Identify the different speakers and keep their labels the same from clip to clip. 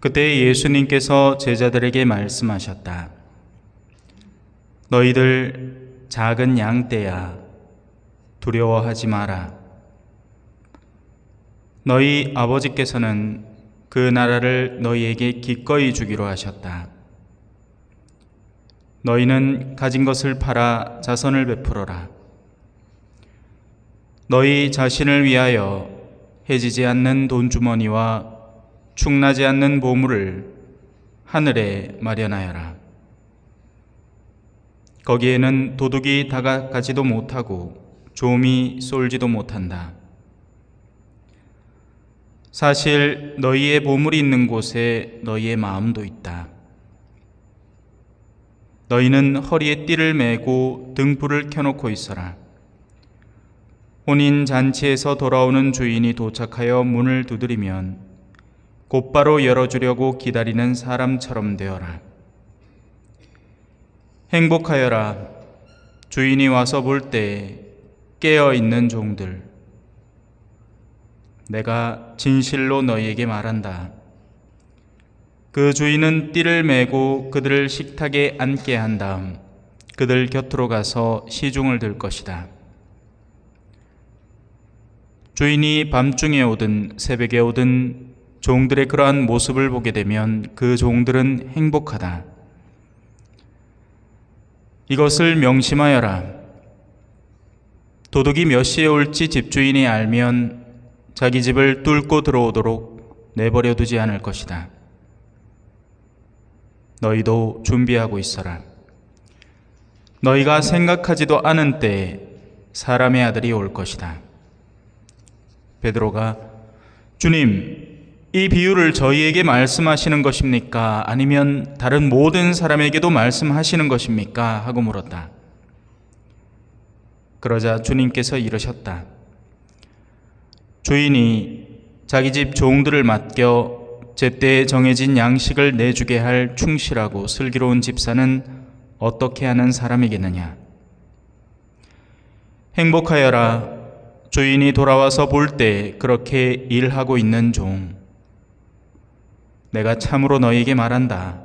Speaker 1: 그때 예수님께서 제자들에게 말씀하셨다. 너희들 작은 양떼야, 두려워하지 마라. 너희 아버지께서는 그 나라를 너희에게 기꺼이 주기로 하셨다. 너희는 가진 것을 팔아 자선을 베풀어라. 너희 자신을 위하여 해지지 않는 돈주머니와 충나지 않는 보물을 하늘에 마련하여라. 거기에는 도둑이 다가가지도 못하고 좀이 쏠지도 못한다. 사실 너희의 보물이 있는 곳에 너희의 마음도 있다. 너희는 허리에 띠를 매고 등불을 켜놓고 있어라. 혼인 잔치에서 돌아오는 주인이 도착하여 문을 두드리면 곧바로 열어주려고 기다리는 사람처럼 되어라. 행복하여라. 주인이 와서 볼 때 깨어있는 종들. 내가 진실로 너희에게 말한다. 그 주인은 띠를 매고 그들을 식탁에 앉게 한 다음 그들 곁으로 가서 시중을 들 것이다. 주인이 밤중에 오든 새벽에 오든 종들의 그러한 모습을 보게 되면 그 종들은 행복하다. 이것을 명심하여라. 도둑이 몇 시에 올지 집주인이 알면 자기 집을 뚫고 들어오도록 내버려 두지 않을 것이다. 너희도 준비하고 있어라. 너희가 생각하지도 않은 때에 사람의 아들이 올 것이다. 베드로가 주님, 이 비유를 저희에게 말씀하시는 것입니까? 아니면 다른 모든 사람에게도 말씀하시는 것입니까? 하고 물었다. 그러자 주님께서 이르셨다. 주인이 자기 집 종들을 맡겨 제때에 정해진 양식을 내주게 할 충실하고 슬기로운 집사는 어떻게 하는 사람이겠느냐? 행복하여라. 주인이 돌아와서 볼 때 그렇게 일하고 있는 종. 내가 참으로 너희에게 말한다.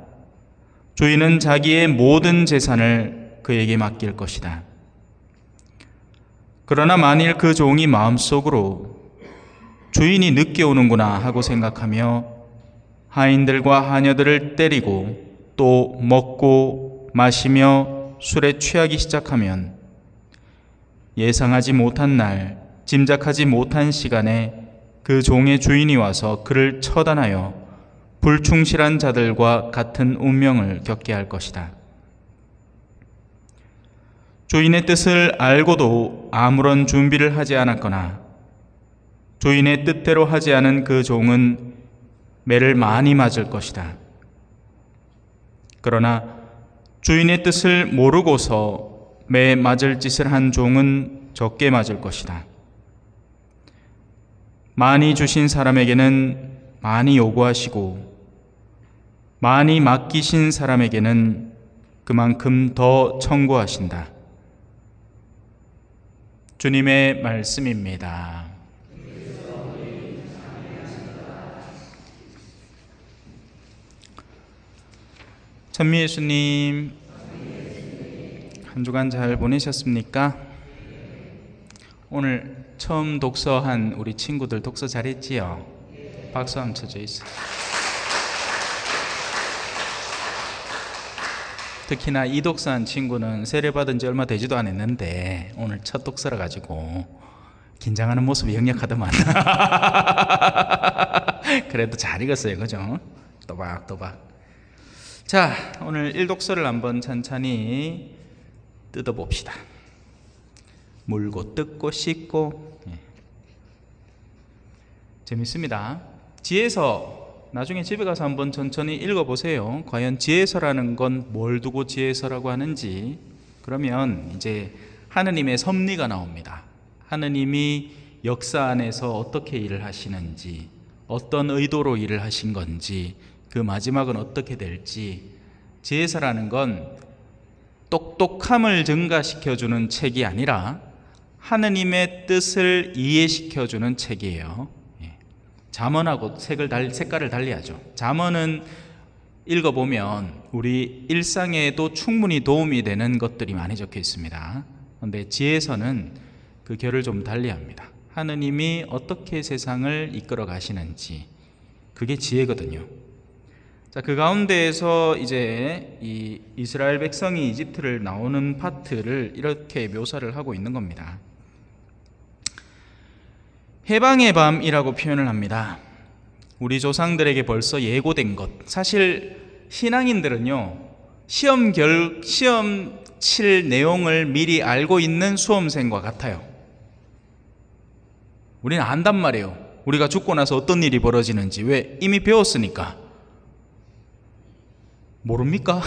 Speaker 1: 주인은 자기의 모든 재산을 그에게 맡길 것이다. 그러나 만일 그 종이 마음속으로 주인이 늦게 오는구나 하고 생각하며 하인들과 하녀들을 때리고 또 먹고 마시며 술에 취하기 시작하면 예상하지 못한 날, 짐작하지 못한 시간에 그 종의 주인이 와서 그를 처단하여 불충실한 자들과 같은 운명을 겪게 할 것이다. 주인의 뜻을 알고도 아무런 준비를 하지 않았거나 주인의 뜻대로 하지 않은 그 종은 매를 많이 맞을 것이다. 그러나 주인의 뜻을 모르고서 매 맞을 짓을 한 종은 적게 맞을 것이다. 많이 주신 사람에게는 많이 요구하시고 많이 맡기신 사람에게는 그만큼 더 청구하신다. 주님의 말씀입니다. 천미 예수님, 한 주간 잘 보내셨습니까? 오늘 처음 독서한 우리 친구들 독서 잘했지요? 박수 한번 쳐주세요. 특히나 이 독서한 친구는 세례받은 지 얼마 되지도 않았는데 오늘 첫 독서라 가지고 긴장하는 모습이 역력하더만. 그래도 잘 읽었어요, 그죠? 또박또박. 자, 오늘 1독서를 한번 천천히 뜯어봅시다. 물고 뜯고 씻고. 재밌습니다. 지혜서, 나중에 집에 가서 한번 천천히 읽어보세요. 과연 지혜서라는 건 뭘 두고 지혜서라고 하는지. 그러면 이제 하느님의 섭리가 나옵니다. 하느님이 역사 안에서 어떻게 일을 하시는지, 어떤 의도로 일을 하신 건지, 그 마지막은 어떻게 될지. 지혜서라는 건 똑똑함을 증가시켜주는 책이 아니라 하느님의 뜻을 이해시켜주는 책이에요. 잠언하고 색깔을 달리하죠. 잠언은 읽어보면 우리 일상에도 충분히 도움이 되는 것들이 많이 적혀 있습니다. 그런데 지혜서는 그 결을 좀 달리합니다. 하느님이 어떻게 세상을 이끌어 가시는지, 그게 지혜거든요. 자, 그 가운데에서 이제 이 이스라엘 백성이 이집트를 나오는 파트를 이렇게 묘사를 하고 있는 겁니다. 해방의 밤이라고 표현을 합니다. 우리 조상들에게 벌써 예고된 것. 사실 신앙인들은요, 시험 칠 내용을 미리 알고 있는 수험생과 같아요. 우리는 안단 말이에요. 우리가 죽고 나서 어떤 일이 벌어지는지. 왜? 이미 배웠으니까. 모릅니까?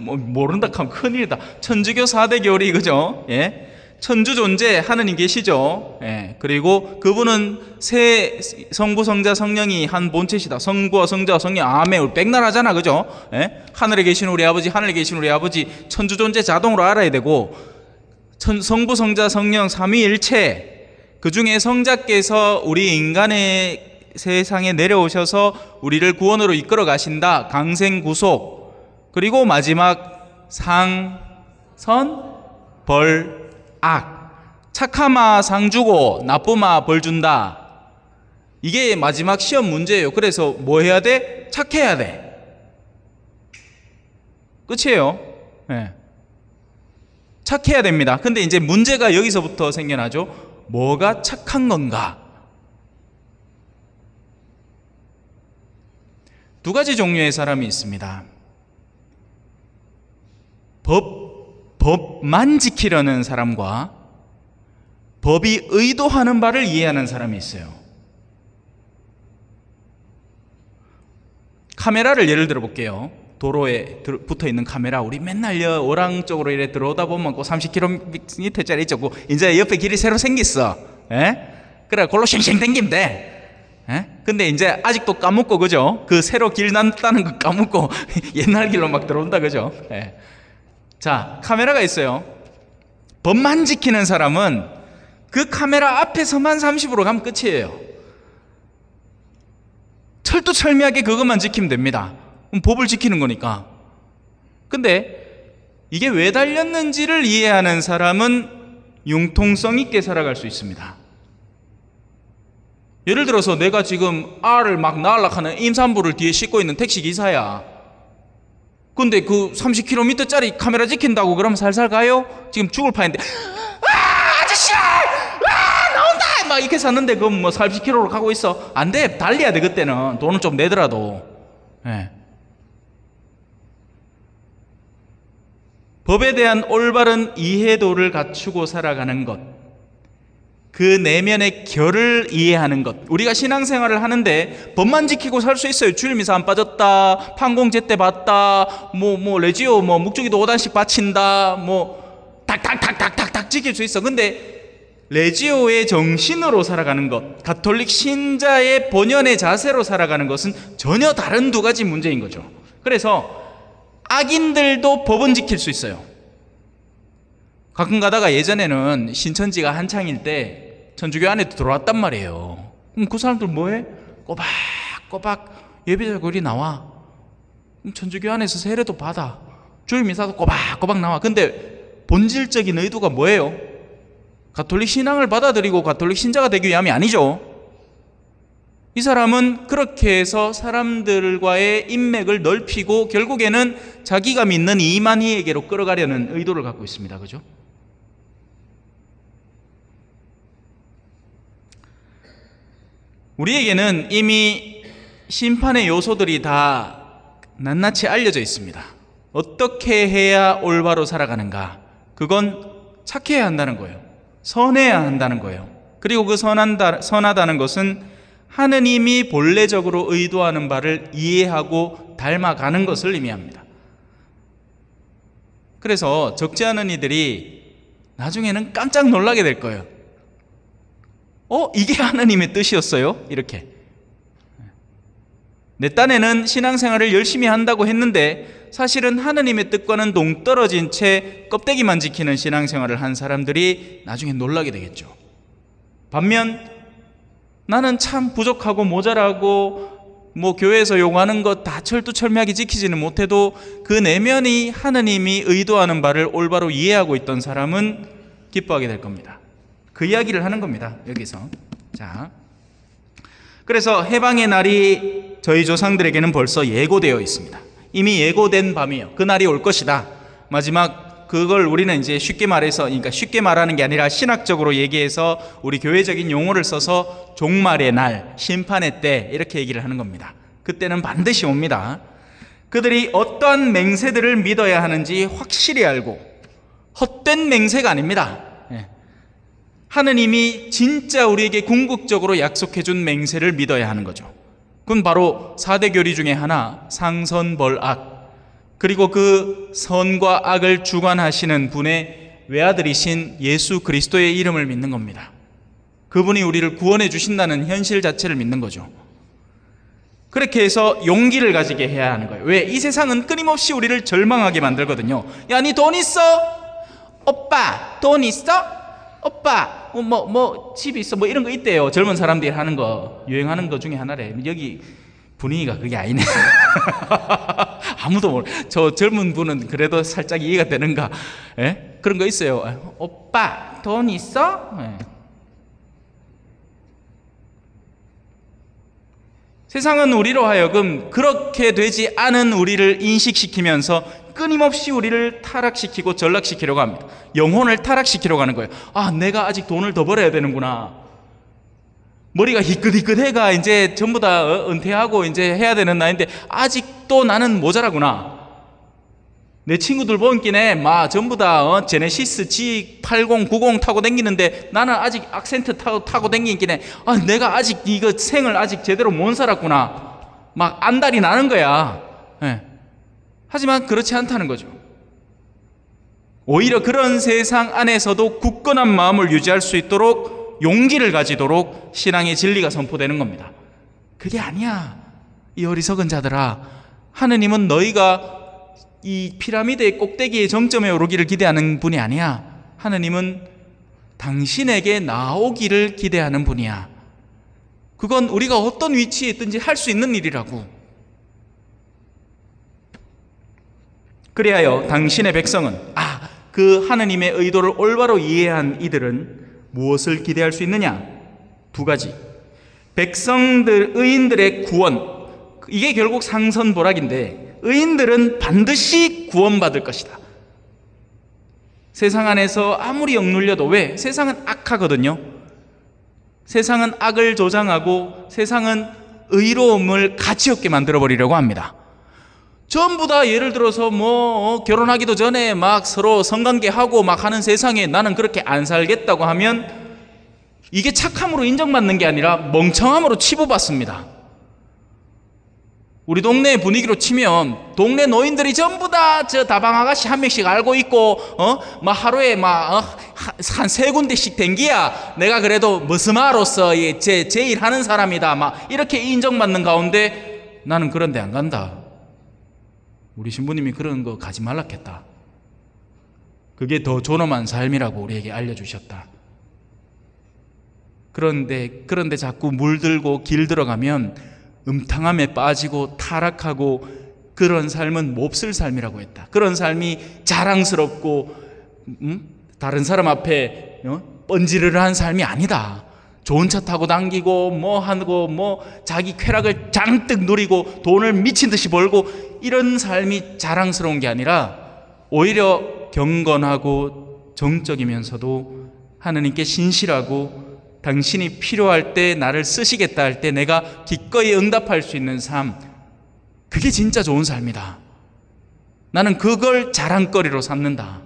Speaker 1: 모른다 하면 큰일이다. 천주교 4대 교리, 그죠? 예? 천주 존재 하느님 계시죠. 예. 그리고 그분은 세 성부 성자 성령이 한 본체시다. 성부와 성자와 성령, 아멘. 백날하잖아, 그죠? 예? 하늘에 계신 우리 아버지, 하늘에 계신 우리 아버지, 천주 존재 자동으로 알아야 되고, 성부 성자 성령 삼위일체, 그 중에 성자께서 우리 인간의 세상에 내려오셔서 우리를 구원으로 이끌어 가신다. 강생 구속. 그리고 마지막 상, 선, 벌, 악. 착하마 상 주고 나쁘마 벌 준다. 이게 마지막 시험 문제예요. 그래서 뭐 해야 돼? 착해야 돼. 끝이에요. 네. 착해야 됩니다. 근데 이제 문제가 여기서부터 생겨나죠. 뭐가 착한 건가? 두 가지 종류의 사람이 있습니다. 법만 지키려는 사람과 법이 의도하는 바를 이해하는 사람이 있어요. 카메라를 예를 들어 볼게요. 도로에 붙어 있는 카메라, 우리 맨날 오랑 쪽으로 이래 들어오다 보면 그 30km짜리 있죠. 이제 옆에 길이 새로 생겼어. 예? 그래, 그걸로 쉥쉥 댕기면 돼. 예? 근데 이제 아직도 까먹고, 그죠? 그 새로 길 났다는 거 까먹고 옛날 길로 막 들어온다, 그죠? 예. 자, 카메라가 있어요. 법만 지키는 사람은 그 카메라 앞에서만 30으로 가면 끝이에요. 철두철미하게 그것만 지키면 됩니다. 그럼 법을 지키는 거니까. 근데 이게 왜 달렸는지를 이해하는 사람은 융통성 있게 살아갈 수 있습니다. 예를 들어서 내가 지금 알을 막 낳으려고 하는 임산부를 뒤에 싣고 있는 택시기사야. 근데 그 30km짜리 카메라 지킨다고 그러면 살살 가요? 지금 죽을 판인데, 아저씨! 나온다! 막 이렇게 샀는데 그럼 뭐 30km로 가고 있어. 안 돼. 달려야 돼, 그때는. 돈은 좀 내더라도. 예. 법에 대한 올바른 이해도를 갖추고 살아가는 것, 그 내면의 결을 이해하는 것. 우리가 신앙생활을 하는데 법만 지키고 살 수 있어요. 주일미사 안 빠졌다, 판공 제때 봤다, 레지오 묵주기도 5단씩 바친다, 탁탁탁탁탁탁 지킬 수 있어. 근데 레지오의 정신으로 살아가는 것, 가톨릭 신자의 본연의 자세로 살아가는 것은 전혀 다른 두 가지 문제인 거죠. 그래서 악인들도 법은 지킬 수 있어요. 가끔 가다가 예전에는 신천지가 한창일 때 천주교 안에 들어왔단 말이에요. 그럼 그 사람들 뭐해? 꼬박꼬박 예배자 거리 나와. 그럼 천주교 안에서 세례도 받아. 주일미사도 꼬박꼬박 나와. 근데 본질적인 의도가 뭐예요? 가톨릭 신앙을 받아들이고 가톨릭 신자가 되기 위함이 아니죠. 이 사람은 그렇게 해서 사람들과의 인맥을 넓히고 결국에는 자기가 믿는 이만희에게로 끌어가려는 의도를 갖고 있습니다. 그죠? 우리에게는 이미 심판의 요소들이 다 낱낱이 알려져 있습니다. 어떻게 해야 올바로 살아가는가? 그건 착해야 한다는 거예요. 선해야 한다는 거예요. 그리고 그 선하다는 것은 하느님이 본래적으로 의도하는 바를 이해하고 닮아가는 것을 의미합니다. 그래서 적지 않은 이들이 나중에는 깜짝 놀라게 될 거예요. 이게 하느님의 뜻이었어요? 이렇게. 내 딴에는 신앙생활을 열심히 한다고 했는데 사실은 하느님의 뜻과는 동떨어진 채 껍데기만 지키는 신앙생활을 한 사람들이 나중에 놀라게 되겠죠. 반면 나는 참 부족하고 모자라고 뭐 교회에서 요구하는 것 다 철두철미하게 지키지는 못해도 그 내면이 하느님이 의도하는 바를 올바로 이해하고 있던 사람은 기뻐하게 될 겁니다. 그 이야기를 하는 겁니다. 여기서. 자, 그래서 해방의 날이 저희 조상들에게는 벌써 예고되어 있습니다. 이미 예고된 밤이에요. 그 날이 올 것이다. 마지막 그걸 우리는 이제 쉽게 말해서, 그러니까 쉽게 말하는 게 아니라 신학적으로 얘기해서 우리 교회적인 용어를 써서 종말의 날, 심판의 때 이렇게 얘기를 하는 겁니다. 그때는 반드시 옵니다. 그들이 어떠한 맹세들을 믿어야 하는지 확실히 알고, 헛된 맹세가 아닙니다. 하느님이 진짜 우리에게 궁극적으로 약속해 준 맹세를 믿어야 하는 거죠. 그건 바로 4대 교리 중에 하나, 상선벌악, 그리고 그 선과 악을 주관하시는 분의 외아들이신 예수 그리스도의 이름을 믿는 겁니다. 그분이 우리를 구원해 주신다는 현실 자체를 믿는 거죠. 그렇게 해서 용기를 가지게 해야 하는 거예요. 왜? 이 세상은 끊임없이 우리를 절망하게 만들거든요. 야, 니 돈 있어? 오빠, 돈 있어? 오빠, 집 있어? 뭐 이런 거 있대요. 젊은 사람들이 하는 거, 유행하는 거 중에 하나래. 여기 분위기가 그게 아니네. 아무도 저 젊은 분은 그래도 살짝 이해가 되는가? 예? 그런 거 있어요. 오빠, 돈 있어? 예. 세상은 우리로 하여금 그렇게 되지 않은 우리를 인식시키면서 끊임없이 우리를 타락시키고 전락시키려고 합니다. 영혼을 타락시키려고 하는 거예요. 아, 내가 아직 돈을 더 벌어야 되는구나. 머리가 희끗희끗해가 이제 전부 다 은퇴하고 이제 해야 되는 나이인데 아직도 나는 모자라구나. 내 친구들 보기에 전부 다 제네시스 G80, 90 타고 다니는데 나는 아직 악센트 타고 다니기에 내가 아직 이거 생을 아직 제대로 못 살았구나. 막 안달이 나는 거야. 예. 하지만 그렇지 않다는 거죠. 오히려 그런 세상 안에서도 굳건한 마음을 유지할 수 있도록 용기를 가지도록 신앙의 진리가 선포되는 겁니다. 그게 아니야, 이 어리석은 자들아. 하느님은 너희가 이 피라미드의 꼭대기의 정점에 오르기를 기대하는 분이 아니야. 하느님은 당신에게 나오기를 기대하는 분이야. 그건 우리가 어떤 위치에 있든지 할 수 있는 일이라고. 그리하여 당신의 백성은, 그 하느님의 의도를 올바로 이해한 이들은 무엇을 기대할 수 있느냐? 두 가지. 백성들, 의인들의 구원. 이게 결국 상선보락인데, 의인들은 반드시 구원받을 것이다. 세상 안에서 아무리 억눌려도, 왜? 세상은 악하거든요. 세상은 악을 조장하고 세상은 의로움을 가치 없게 만들어버리려고 합니다. 전부 다 예를 들어서 결혼하기도 전에 막 서로 성관계하고 막 하는 세상에 나는 그렇게 안 살겠다고 하면 이게 착함으로 인정받는 게 아니라 멍청함으로 치부받습니다. 우리 동네 분위기로 치면 동네 노인들이 전부 다 저 다방 아가씨 한 명씩 알고 있고 막 하루에 한 세 군데씩 댕기야 내가 그래도 머스마로서 제일 하는 사람이다 막 이렇게 인정받는 가운데 나는 그런 데 안 간다. 우리 신부님이 그런 거 가지 말랐겠다. 그게 더 존엄한 삶이라고 우리에게 알려주셨다. 그런데 자꾸 물들고 길들어가면 음탕함에 빠지고 타락하고 그런 삶은 몹쓸 삶이라고 했다. 그런 삶이 자랑스럽고 다른 사람 앞에 뻔지르르한 삶이 아니다. 좋은 차 타고 당기고 하고 자기 쾌락을 잔뜩 누리고 돈을 미친 듯이 벌고 이런 삶이 자랑스러운 게 아니라 오히려 경건하고 정적이면서도 하느님께 신실하고 당신이 필요할 때 나를 쓰시겠다 할 때 내가 기꺼이 응답할 수 있는 삶, 그게 진짜 좋은 삶이다. 나는 그걸 자랑거리로 삼는다.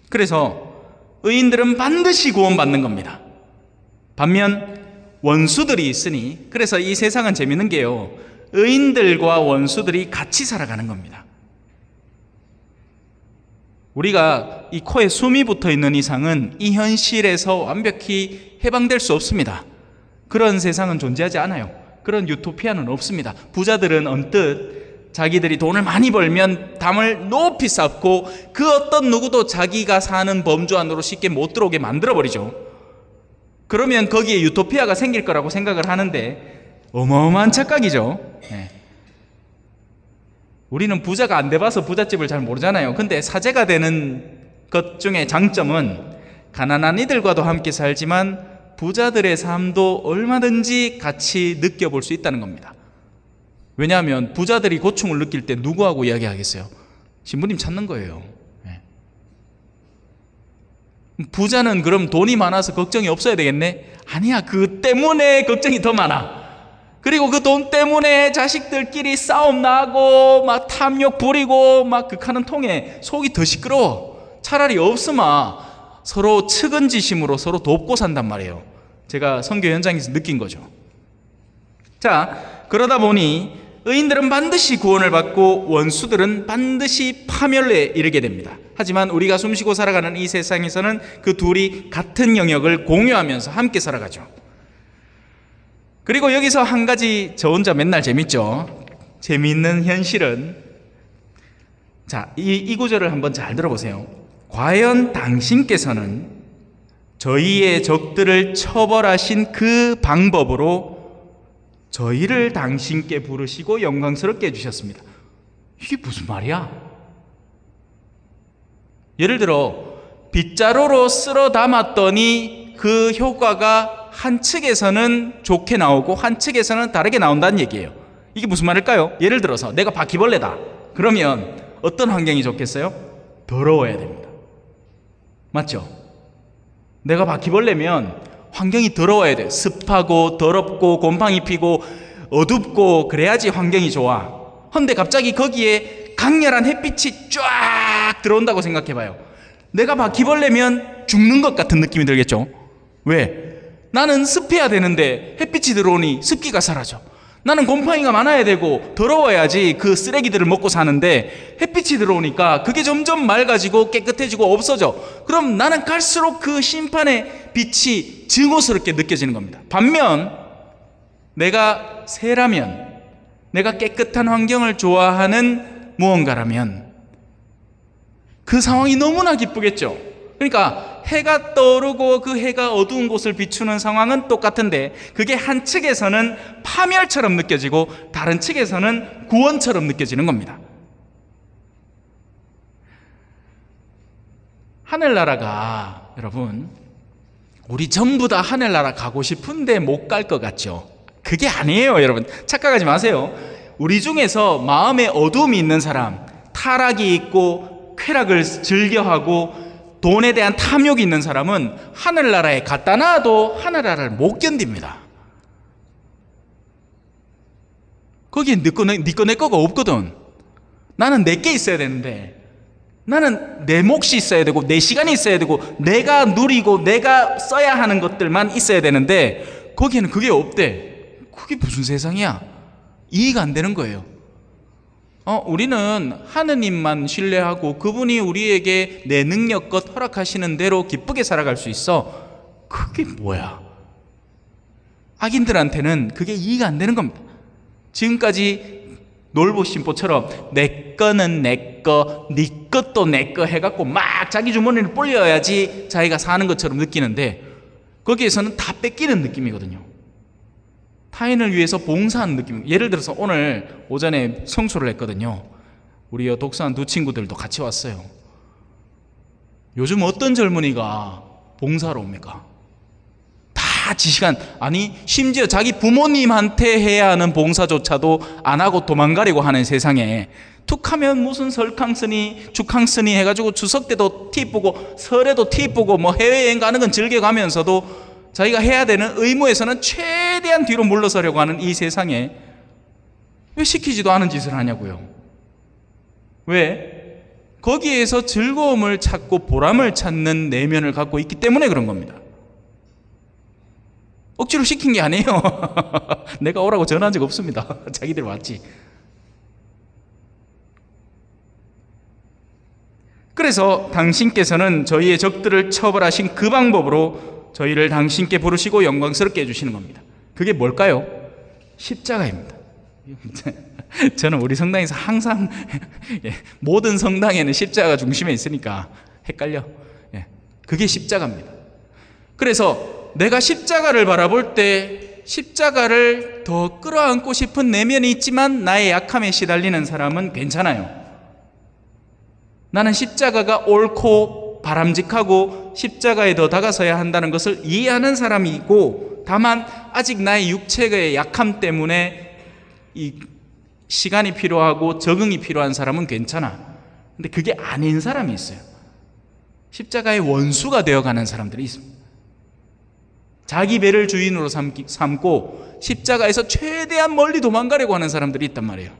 Speaker 1: 그래서 의인들은 반드시 구원받는 겁니다. 반면 원수들이 있으니, 그래서 이 세상은 재밌는 게요, 의인들과 원수들이 같이 살아가는 겁니다. 우리가 이 코에 숨이 붙어 있는 이상은 이 현실에서 완벽히 해방될 수 없습니다. 그런 세상은 존재하지 않아요. 그런 유토피아는 없습니다. 부자들은 언뜻 자기들이 돈을 많이 벌면 담을 높이 쌓고 그 어떤 누구도 자기가 사는 범주 안으로 쉽게 못 들어오게 만들어버리죠. 그러면 거기에 유토피아가 생길 거라고 생각을 하는데 어마어마한 착각이죠. 네. 우리는 부자가 안 돼봐서 부잣집을 잘 모르잖아요. 근데 사제가 되는 것 중에 장점은 가난한 이들과도 함께 살지만 부자들의 삶도 얼마든지 같이 느껴볼 수 있다는 겁니다. 왜냐하면 부자들이 고충을 느낄 때 누구하고 이야기하겠어요? 신부님 찾는 거예요. 네. 부자는 그럼 돈이 많아서 걱정이 없어야 되겠네? 아니야, 그 때문에 걱정이 더 많아. 그리고 그 돈 때문에 자식들끼리 싸움 나고 막 탐욕 부리고 막 극하는 통에 속이 더 시끄러워. 차라리 없으면 서로 측은지심으로 서로 돕고 산단 말이에요. 제가 선교 현장에서 느낀 거죠. 자, 그러다 보니 의인들은 반드시 구원을 받고 원수들은 반드시 파멸에 이르게 됩니다. 하지만 우리가 숨쉬고 살아가는 이 세상에서는 그 둘이 같은 영역을 공유하면서 함께 살아가죠. 그리고 여기서 한 가지, 저 혼자 맨날 재밌죠. 재미있는 현실은, 자, 이 구절을 한번 잘 들어보세요. 과연 당신께서는 저희의 적들을 처벌하신 그 방법으로 저희를 당신께 부르시고 영광스럽게 해주셨습니다. 이게 무슨 말이야? 예를 들어 빗자루로 쓸어 담았더니 그 효과가 한 측에서는 좋게 나오고 한 측에서는 다르게 나온다는 얘기예요. 이게 무슨 말일까요? 예를 들어서 내가 바퀴벌레다. 그러면 어떤 환경이 좋겠어요? 더러워야 됩니다. 맞죠? 내가 바퀴벌레면 환경이 더러워야 돼. 습하고 더럽고 곰팡이 피고 어둡고 그래야지 환경이 좋아. 근데 갑자기 거기에 강렬한 햇빛이 쫙 들어온다고 생각해봐요. 내가 바퀴벌레면 죽는 것 같은 느낌이 들겠죠? 왜? 나는 습해야 되는데 햇빛이 들어오니 습기가 사라져. 나는 곰팡이가 많아야 되고 더러워야지 그 쓰레기들을 먹고 사는데 햇빛이 들어오니까 그게 점점 맑아지고 깨끗해지고 없어져. 그럼 나는 갈수록 그 심판의 빛이 증오스럽게 느껴지는 겁니다. 반면 내가 새라면, 내가 깨끗한 환경을 좋아하는 무언가라면 그 상황이 너무나 기쁘겠죠. 그러니까 해가 떠오르고 그 해가 어두운 곳을 비추는 상황은 똑같은데 그게 한 측에서는 파멸처럼 느껴지고 다른 측에서는 구원처럼 느껴지는 겁니다. 하늘나라가, 여러분, 우리 전부 다 하늘나라 가고 싶은데 못 갈 것 같죠? 그게 아니에요, 여러분. 착각하지 마세요. 우리 중에서 마음에 어두움이 있는 사람, 타락이 있고 쾌락을 즐겨하고 돈에 대한 탐욕이 있는 사람은 하늘나라에 갖다 놔도 하늘나라를 못 견딥니다. 거기에 네 거 내 거가 없거든. 나는 내 게 있어야 되는데, 나는 내 몫이 있어야 되고 내 시간이 있어야 되고 내가 누리고 내가 써야 하는 것들만 있어야 되는데 거기에는 그게 없대. 그게 무슨 세상이야? 이해가 안 되는 거예요. 우리는 하느님만 신뢰하고 그분이 우리에게 내 능력껏 허락하시는 대로 기쁘게 살아갈 수 있어. 그게 뭐야? 악인들한테는 그게 이해가 안 되는 겁니다. 지금까지 놀보신보처럼 내 거는 내 거, 네 것도 내 거 해갖고 막 자기 주머니를 불려야지 자기가 사는 것처럼 느끼는데 거기에서는 다 뺏기는 느낌이거든요. 타인을 위해서 봉사하는 느낌. 예를 들어서 오늘 오전에 성수를 했거든요. 우리 독서한 두 친구들도 같이 왔어요. 요즘 어떤 젊은이가 봉사로 옵니까? 다 지시간, 아니 심지어 자기 부모님한테 해야 하는 봉사조차도 안 하고 도망가려고 하는 세상에 툭하면 무슨 설캉스니 죽캉스니 해가지고 추석 때도 티 뿌고 설에도 티 뿌고 뭐 해외여행 가는 건 즐겨가면서도 자기가 해야 되는 의무에서는 최대한 뒤로 물러서려고 하는 이 세상에 왜 시키지도 않은 짓을 하냐고요. 왜? 거기에서 즐거움을 찾고 보람을 찾는 내면을 갖고 있기 때문에 그런 겁니다. 억지로 시킨 게 아니에요. 내가 오라고 전화한 적 없습니다. 자기들 왔지. 그래서 당신께서는 저희의 적들을 처벌하신 그 방법으로 저희를 당신께 부르시고 영광스럽게 해주시는 겁니다. 그게 뭘까요? 십자가입니다. 저는 우리 성당에서 항상 모든 성당에는 십자가 중심에 있으니까 헷갈려. 그게 십자가입니다. 그래서 내가 십자가를 바라볼 때 십자가를 더 끌어안고 싶은 내면이 있지만 나의 약함에 시달리는 사람은 괜찮아요. 나는 십자가가 옳고 바람직하고 십자가에 더 다가서야 한다는 것을 이해하는 사람이고, 다만 아직 나의 육체의 약함 때문에 이 시간이 필요하고 적응이 필요한 사람은 괜찮아. 근데 그게 아닌 사람이 있어요. 십자가의 원수가 되어가는 사람들이 있습니다. 자기 배를 주인으로 삼고 십자가에서 최대한 멀리 도망가려고 하는 사람들이 있단 말이에요.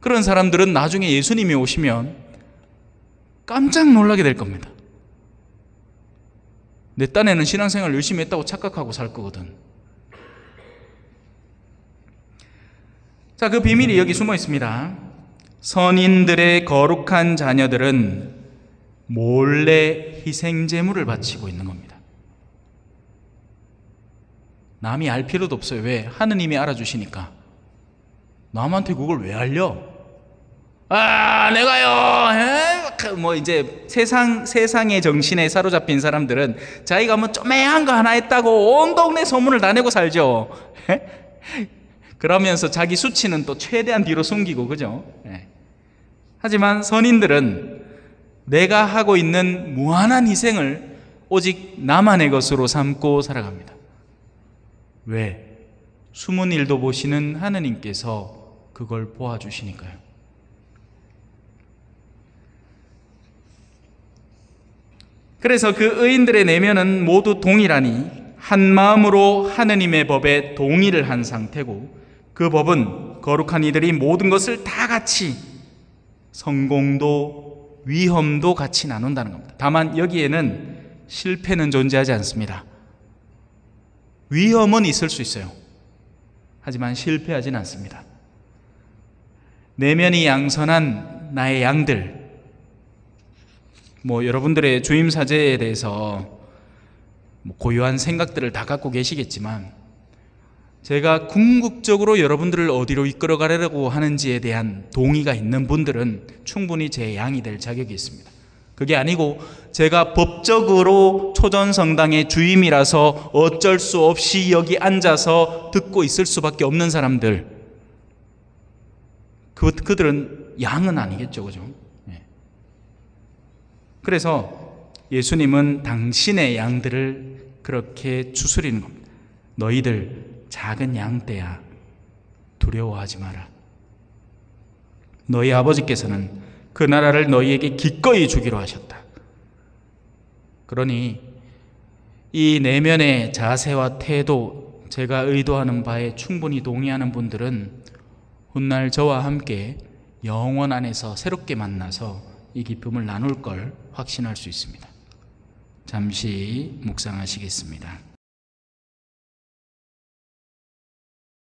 Speaker 1: 그런 사람들은 나중에 예수님이 오시면 깜짝 놀라게 될 겁니다. 내 딴에는 신앙생활 열심히 했다고 착각하고 살 거거든. 자, 그 비밀이 여기 숨어 있습니다. 선인들의 거룩한 자녀들은 몰래 희생제물을 바치고 있는 겁니다. 남이 알 필요도 없어요. 왜? 하느님이 알아주시니까. 남한테 그걸 왜 알려? 내가요, 뭐 이제 세상의 정신에 사로잡힌 사람들은 자기가 뭐 쪼매한 거 하나 했다고 온 동네 소문을 다 내고 살죠. 그러면서 자기 수치는 또 최대한 뒤로 숨기고, 그죠? 하지만 선인들은 내가 하고 있는 무한한 희생을 오직 나만의 것으로 삼고 살아갑니다. 왜? 숨은 일도 보시는 하느님께서 그걸 보아주시니까요. 그래서 그 의인들의 내면은 모두 동일하니 한 마음으로 하느님의 법에 동의를 한 상태고, 그 법은 거룩한 이들이 모든 것을 다 같이 성공도 위험도 같이 나눈다는 겁니다. 다만 여기에는 실패는 존재하지 않습니다. 위험은 있을 수 있어요. 하지만 실패하진 않습니다. 내면이 양선한 나의 양들, 여러분들의 주임사제에 대해서 고유한 생각들을 다 갖고 계시겠지만, 제가 궁극적으로 여러분들을 어디로 이끌어가려고 하는지에 대한 동의가 있는 분들은 충분히 제 양이 될 자격이 있습니다. 그게 아니고 제가 법적으로 초전성당의 주임이라서 어쩔 수 없이 여기 앉아서 듣고 있을 수밖에 없는 사람들, 그들은 양은 아니겠죠, 그죠? 그래서 예수님은 당신의 양들을 그렇게 추스리는 겁니다. 너희들 작은 양떼야, 두려워하지 마라. 너희 아버지께서는 그 나라를 너희에게 기꺼이 주기로 하셨다. 그러니 이 내면의 자세와 태도, 제가 의도하는 바에 충분히 동의하는 분들은 훗날 저와 함께 영원 안에서 새롭게 만나서 이 기쁨을 나눌 걸 확신할 수 있습니다. 잠시 묵상하시겠습니다.